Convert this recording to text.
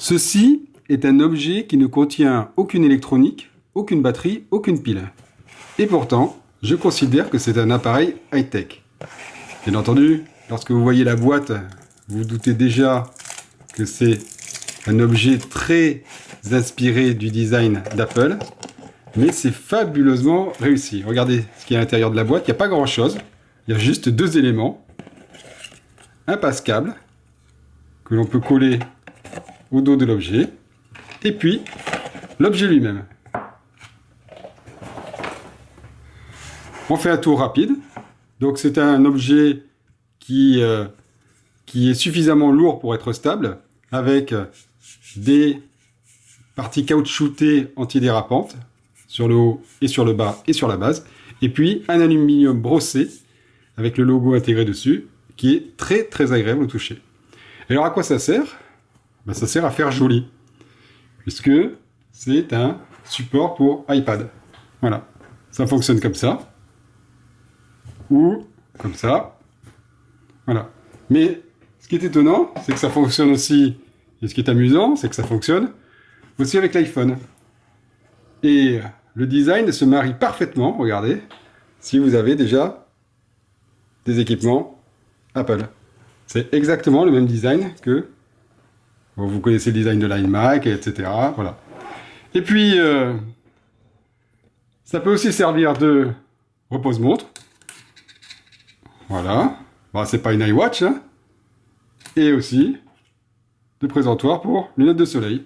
Ceci est un objet qui ne contient aucune électronique, aucune batterie, aucune pile. Et pourtant, je considère que c'est un appareil high-tech. Bien entendu, lorsque vous voyez la boîte, vous vous doutez déjà que c'est un objet très inspiré du design d'Apple. Mais c'est fabuleusement réussi. Regardez ce qu'il y a à l'intérieur de la boîte. Il n'y a pas grand-chose. Il y a juste deux éléments. Un passe-câble que l'on peut coller au dos de l'objet. Et puis, l'objet lui-même. On fait un tour rapide. Donc c'est un objet qui est suffisamment lourd pour être stable, avec des parties caoutchoutées antidérapantes sur le haut et sur le bas et sur la base, et puis un aluminium brossé avec le logo intégré dessus, qui est très très agréable au toucher. Et alors à quoi ça sert? Ben, ça sert à faire joli, puisque c'est un support pour iPad. Voilà, ça fonctionne comme ça, ou comme ça, voilà. Mais ce qui est étonnant, c'est que ça fonctionne aussi, et ce qui est amusant, c'est que ça fonctionne aussi avec l'iPhone. Et le design se marie parfaitement, regardez, si vous avez déjà des équipements Apple. C'est exactement le même design que... Bon, vous connaissez le design de l'iMac, etc. Voilà. Et puis, ça peut aussi servir de repose-montre. Voilà. Bon, c'est pas une iWatch, hein. Et aussi de présentoir pour lunettes de soleil.